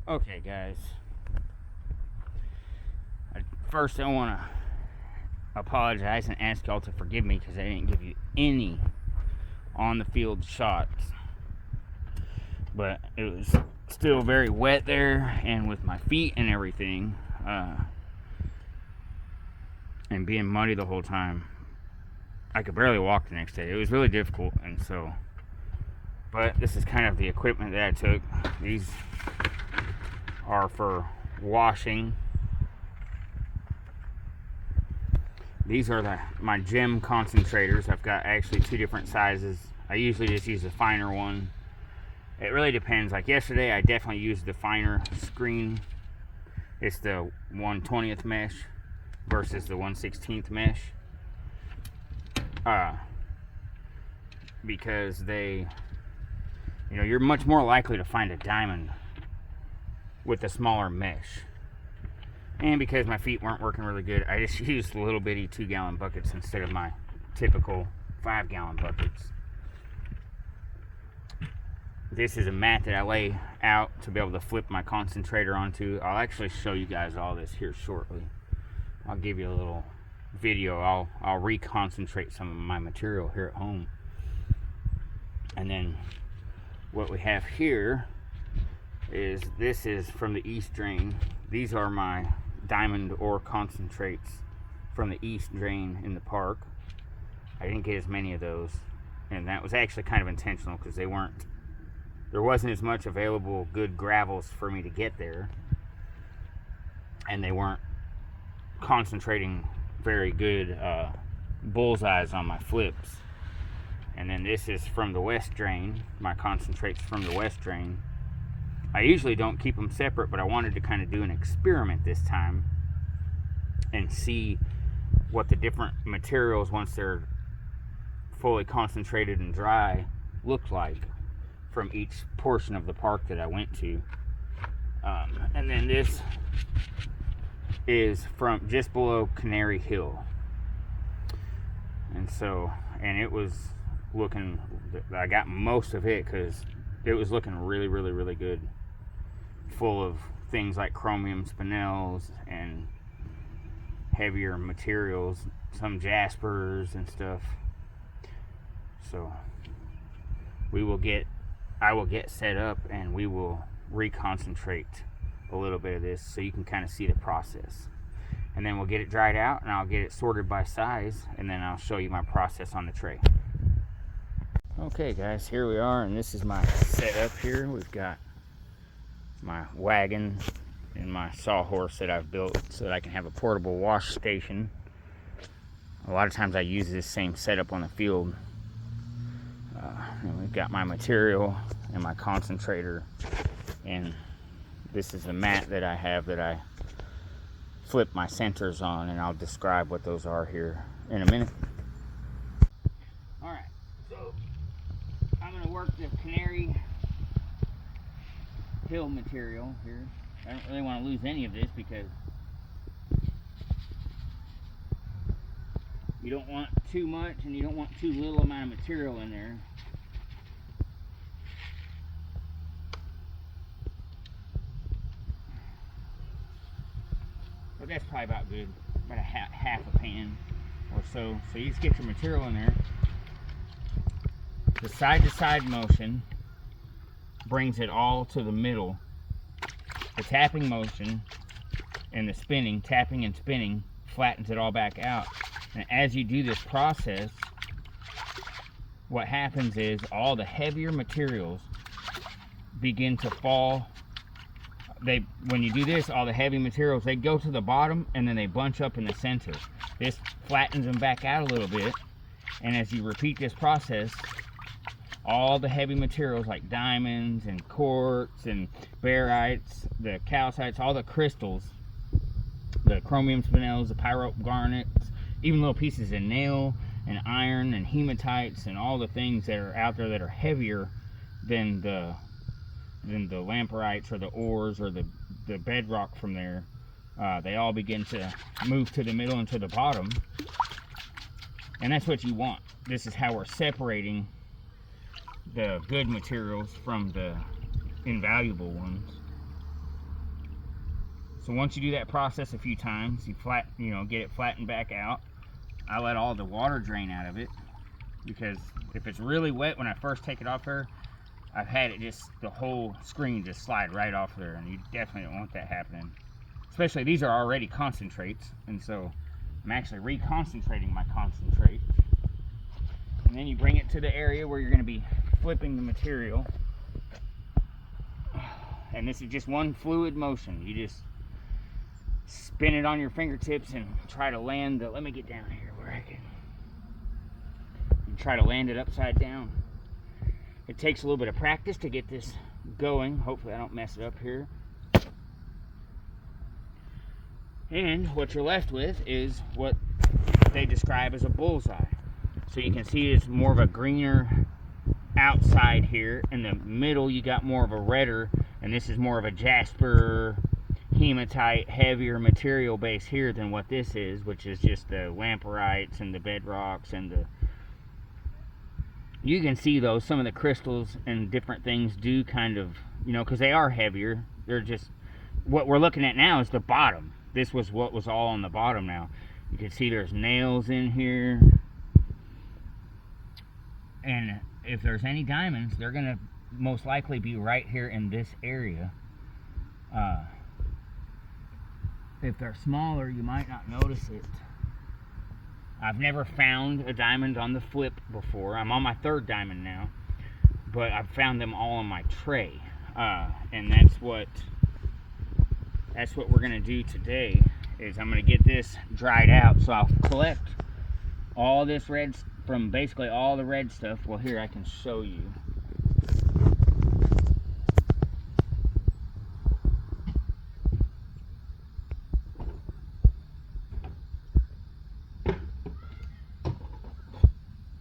Okay, guys. First, I want to apologize and ask y'all to forgive me because I didn't give you any on the field shots. But it was still very wet there, and with my feet and everything, and being muddy the whole time, I could barely walk the next day. It was really difficult, and so. But this is kind of the equipment that I took. These are for washing. These are my gem concentrators. I've got actually two different sizes. I usually just use the finer one. It really depends. Like yesterday, I definitely used the finer screen. It's the 1/20th mesh versus the 1/16th mesh. Because you're much more likely to find a diamond with a smaller mesh. And because my feet weren't working really good, I just used little bitty 2-gallon buckets instead of my typical 5-gallon buckets. This is a mat that I lay out to be able to flip my concentrator onto. I'll actually show you guys all this here shortly. I'll give you a little video. I'll reconcentrate some of my material here at home. And then what we have here is, this is from the east drain. These are my diamond ore concentrates from the east drain in the park. I didn't get as many of those, and that was actually kind of intentional because there wasn't as much available good gravels for me to get there, and they weren't concentrating very good bullseyes on my flips. And then this is from the west drain, my concentrates from the west drain. I usually don't keep them separate, but I wanted to kind of do an experiment this time and see what the different materials, once they're fully concentrated and dry, look like from each portion of the park that I went to. And then this is from just below Canary Hill. And it was looking, I got most of it because it was looking really, really, really good. Full of things like chromium spinels and heavier materials, some jaspers and stuff. So I will get set up and we will reconcentrate a little bit of this so you can kind of see the process. And then we'll get it dried out and I'll get it sorted by size, and then I'll show you my process on the tray. Okay guys, here we are, and this is my setup here. We've got my wagon and my sawhorse that I've built so that I can have a portable wash station. A lot of times I use this same setup on the field. And we've got my material and my concentrator, and this is the mat that I have that I flip my centers on, and I'll describe what those are here in a minute. Alright, so I'm going to work the Canary Hill material here. I don't really want to lose any of this because you don't want too much and you don't want too little amount of material in there. But that's probably about good, about a half a pan or so. So you just get your material in there. The side-to-side motion brings it all to the middle. The tapping motion and the spinning, tapping and spinning, flattens it all back out. And as you do this process, what happens is all the heavier materials begin to fall. When you do this, all the heavy materials, they go to the bottom and then they bunch up in the center. This flattens them back out a little bit, and as you repeat this process, all the heavy materials like diamonds and quartz and barytes, the calcites, all the crystals, the chromium spinels, the pyrope garnets, even little pieces of nail and iron and hematites and all the things that are out there that are heavier than the lamperites or the ores or the bedrock from there, they all begin to move to the middle and to the bottom. And that's what you want. This is how we're separating the good materials from the invaluable ones. So once you do that process a few times, you get it flattened back out. I let all the water drain out of it, because if it's really wet when I first take it off there, I've had it just, the whole screen just slide right off there, and you definitely don't want that happening. Especially these are already concentrates, and so I'm actually reconcentrating my concentrate. And then you bring it to the area where you're going to be flipping the material. And this is just one fluid motion. You just spin it on your fingertips and try to land the, let me get down here where I can, and try to land it upside down. It takes a little bit of practice to get this going. Hopefully I don't mess it up here. And what you're left with is what they describe as a bullseye. So you can see it's more of a greener outside here. In the middle you got more of a redder, and this is more of a jasper, hematite, heavier material base here than what this is, which is just the lamperites and the bedrocks and the, you can see though some of the crystals and different things do kind of, because they are heavier. They're just, what we're looking at now is the bottom. This was what was all on the bottom now. You can see there's nails in here. And if there's any diamonds, they're going to most likely be right here in this area. If they're smaller, you might not notice it. I've never found a diamond on the flip before. I'm on my third diamond now, but I've found them all on my tray. And that's what we're going to do today, is I'm going to get this dried out. So I'll collect all this red, from basically all the red stuff. Well, here I can show you.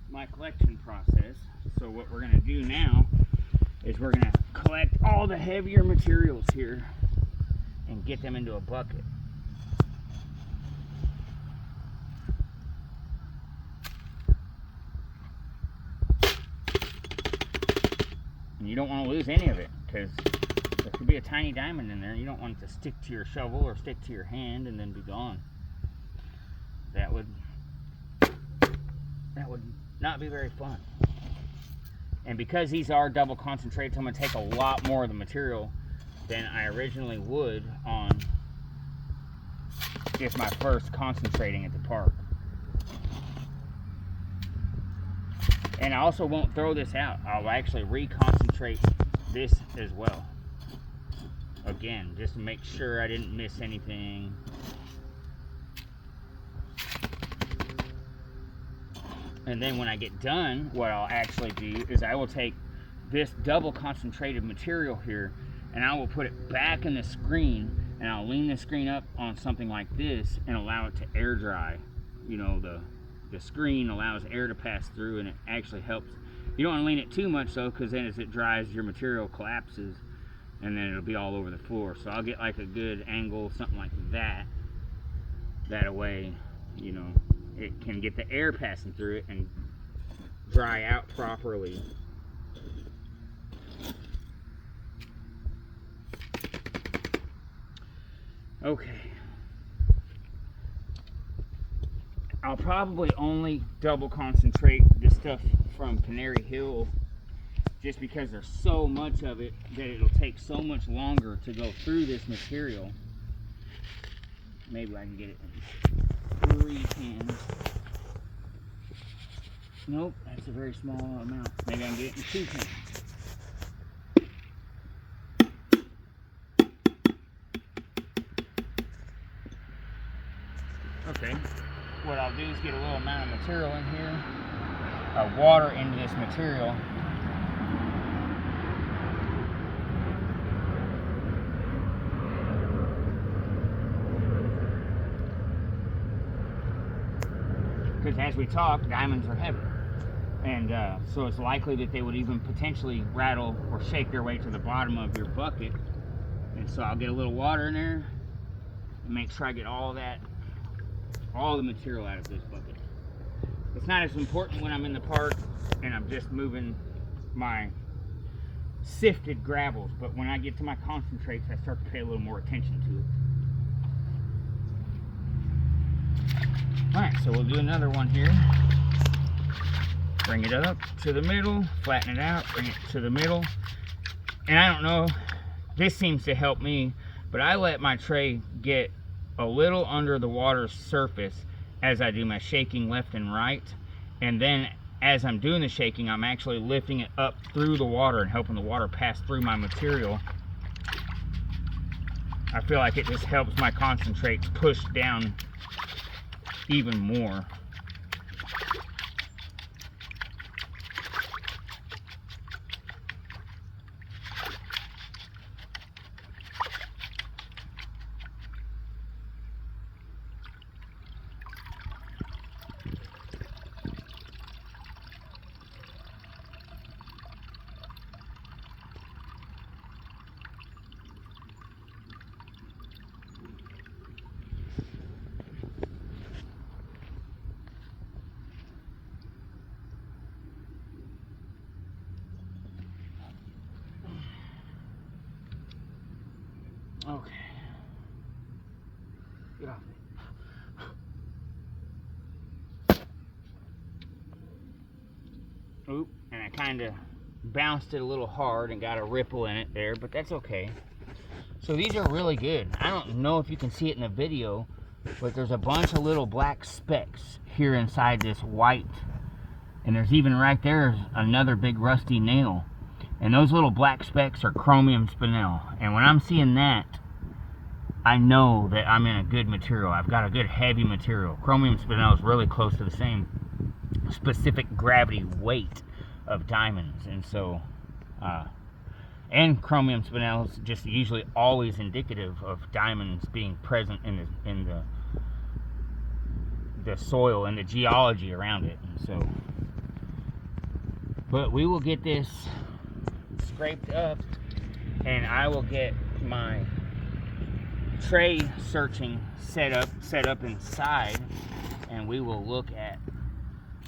My collection process. So what we're going to do now is we're going to collect all the heavier materials here and get them into a bucket. And you don't want to lose any of it, because there could be a tiny diamond in there. You don't want it to stick to your shovel or stick to your hand and then be gone. That would not be very fun. And because these are double concentrates, I'm going to take a lot more of the material than I originally would on just my first concentrating at the park. And I also won't throw this out. I'll actually reconcentrate this as well. Again, just to make sure I didn't miss anything. And then when I get done, what I'll actually do is I will take this double concentrated material here and I will put it back in the screen, and I'll lean the screen up on something like this and allow it to air dry. The screen allows air to pass through, and it actually helps. You don't want to lean it too much though, because then as it dries, your material collapses and then it'll be all over the floor. So I'll get like a good angle, something like that. That way, it can get the air passing through it and dry out properly. Okay. I'll probably only double concentrate this stuff from Canary Hill, just because there's so much of it that it'll take so much longer to go through this material. Maybe I can get it in 3 cans. Nope, that's a very small amount. Maybe I can get it in 2 cans. Okay, what I'll do is get a little amount of material in here, water into this material. Because as we talk, diamonds are heavy. And so it's likely that they would even potentially rattle or shake their way to the bottom of your bucket. And so I'll get a little water in there and make sure I get all the material out of this bucket. It's not as important when I'm in the park and I'm just moving my sifted gravels, but when I get to my concentrates, I start to pay a little more attention to it. Alright, so we'll do another one here. Bring it up to the middle, flatten it out, bring it to the middle. And I don't know, this seems to help me, but I let my tray get a little under the water's surface as I do my shaking left and right. And then as I'm doing the shaking, I'm actually lifting it up through the water and helping the water pass through my material. I feel like it just helps my concentrates push down even more. Okay. Get off it. Oop, and I kind of bounced it a little hard and got a ripple in it there, but that's okay. So these are really good. I don't know if you can see it in the video, but there's a bunch of little black specks here inside this white. And there's even right there another big rusty nail. And those little black specks are chromium spinel. And when I'm seeing that, I know that I'm in a good material. I've got a good heavy material. Chromium spinel is really close to the same specific gravity weight of diamonds. And so, and chromium spinel is just usually always indicative of diamonds being present in the soil and the geology around it. And so, but we will get this scraped up, and I will get my tray searching set up inside, and we will look at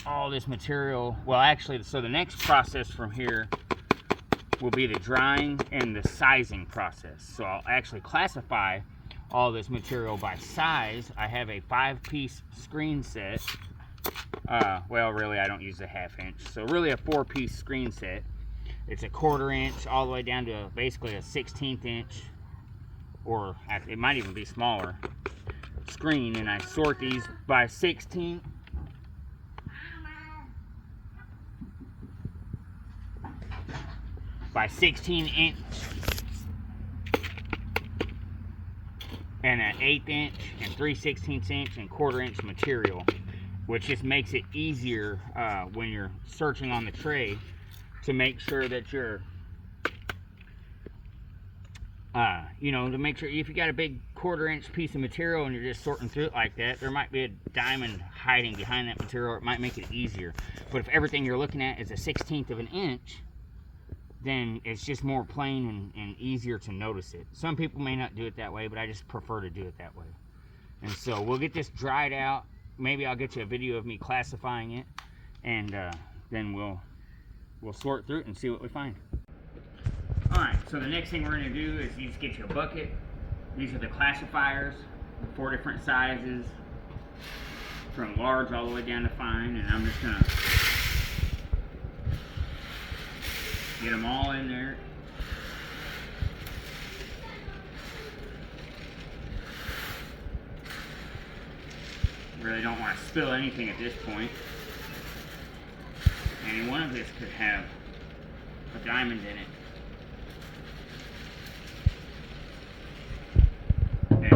all this material. Well, actually, so the next process from here will be the drying and the sizing process. So I'll actually classify all this material by size. I have a 5-piece screen set. Well, really, I don't use a 1/2 inch, so really a 4-piece screen set. It's a 1/4 inch all the way down to basically a 1/16 inch, or it might even be smaller screen, and I sort these by 16. By 16 inch and an 1/8 inch and 3/16 inch and 1/4 inch material, which just makes it easier when you're searching on the tray to make sure that you're you know, to make sure if you got a big 1/4 inch piece of material and you're just sorting through it like that, there might be a diamond hiding behind that material, or it might make it easier. But if everything you're looking at is a 1/16 of an inch, then it's just more plain and easier to notice it. Some people may not do it that way, but I just prefer to do it that way. And so we'll get this dried out. Maybe I'll get you a video of me classifying it, and then we'll sort through it and see what we find. Alright, so the next thing we're going to do is you just get you a bucket. These are the classifiers, 4 different sizes, from large all the way down to fine, and I'm just going to get them all in there. Really don't want to spill anything at this point. Any one of this could have a diamond in it. And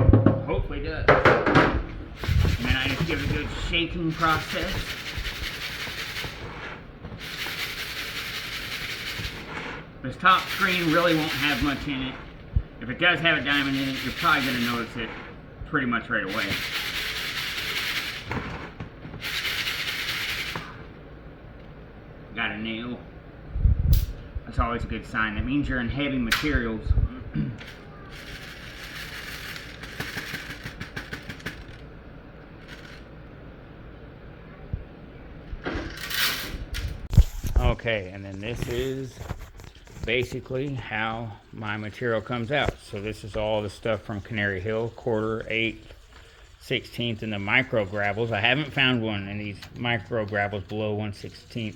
hopefully does. And then I just give it a good shaking process. This top screen really won't have much in it. If it does have a diamond in it, you're probably going to notice it pretty much right away. Got a nail. That's always a good sign. That means you're in heavy materials. Okay, and then this is basically how my material comes out. So this is all the stuff from Canary Hill, 1/4, 1/8, 1/16 in the micro gravels. I haven't found one in these micro gravels below 1/16,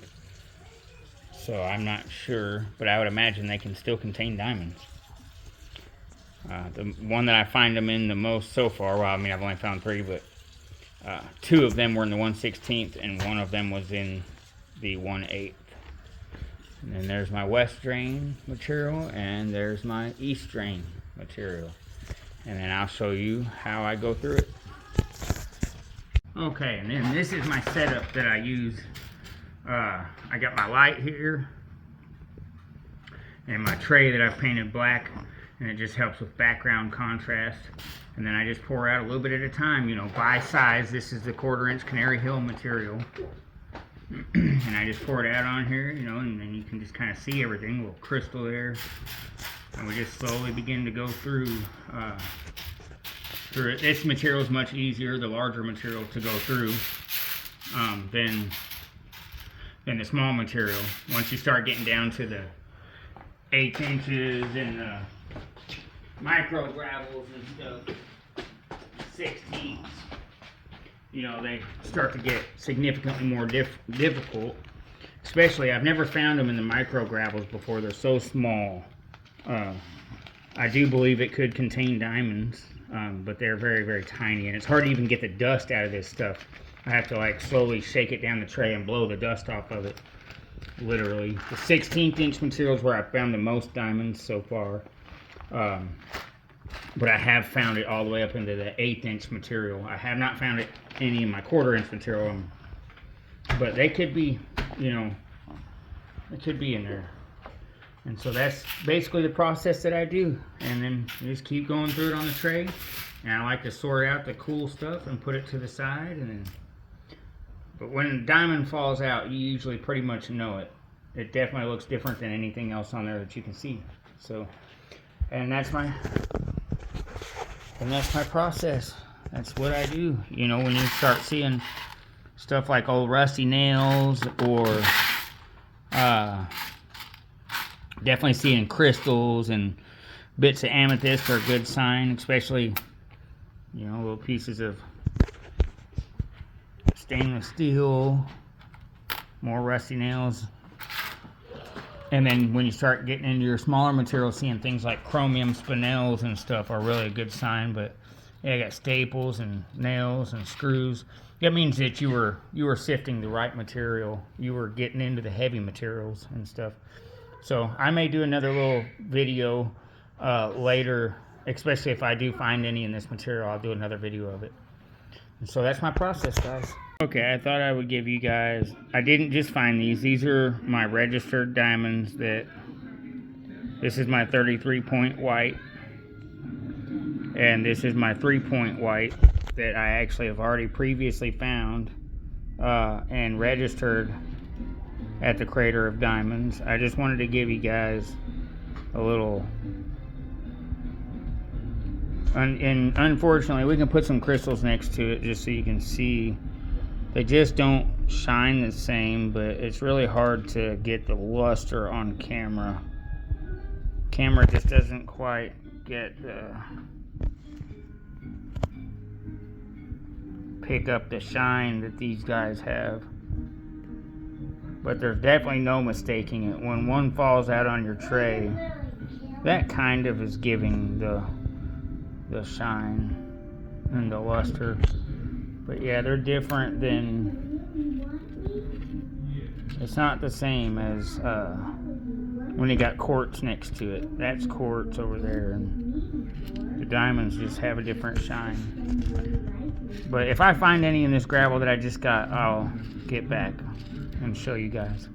so I'm not sure, but I would imagine they can still contain diamonds. The one that I find them in the most so far, well, I mean, I've only found 3, but 2 of them were in the 1/16, and 1 of them was in the 1/8. And then there's my west drain material, and there's my east drain material. And then I'll show you how I go through it. Okay, and then this is my setup that I use. I got my light here, and my tray that I've painted black, and it just helps with background contrast. And then I just pour out a little bit at a time, you know, by size. This is the 1/4" Canary Hill material. And I just pour it out on here, you know, and then you can just kind of see everything, a little crystal there. And we just slowly begin to go through it. This material is much easier, the larger material, to go through than the small material. Once you start getting down to the 1/8 inches and the micro gravels and stuff, 16s, you know, they start to get significantly more difficult. Especially, I've never found them in the micro gravels before. They're so small. I do believe it could contain diamonds, but they're very, very tiny, and it's hard to even get the dust out of this stuff. I have to like slowly shake it down the tray and blow the dust off of it, literally. The 16" material is where I found the most diamonds so far, but I have found it all the way up into the 1/8" material. I have not found it any in my 1/4" material, but they could be, you know, it could be in there. And so that's basically the process that I do. And then you just keep going through it on the tray. And I like to sort out the cool stuff and put it to the side. And then, but when a diamond falls out, you usually pretty much know it. It definitely looks different than anything else on there that you can see. So, and that's my process. That's what I do. You know, when you start seeing stuff like old rusty nails, or definitely seeing crystals and bits of amethyst are a good sign, especially, you know, little pieces of stainless steel, more rusty nails. And then when you start getting into your smaller materials, seeing things like chromium spinels and stuff are really a good sign. But yeah, I got staples and nails and screws. That means that you were sifting the right material. You were getting into the heavy materials and stuff. So I may do another little video later, especially if I do find any in this material. I'll do another video of it. And so that's my process, guys. Okay, I thought I would give you guys, I didn't just find these. These are my registered diamonds. This is my 33-point white. And this is my 3-point white that I actually have already previously found and registered at the Crater of Diamonds. I just wanted to give you guys a little, and unfortunately we can put some crystals next to it just so you can see. They just don't shine the same, but it's really hard to get the luster on camera. Camera just doesn't quite get pick up the shine that these guys have. But there's definitely no mistaking it. When one falls out on your tray, that kind of is giving the shine and the luster. But yeah, they're different than, it's not the same as when you got quartz next to it. That's quartz over there, and the diamonds just have a different shine. But if I find any in this gravel that I just got, I'll get back and show you guys.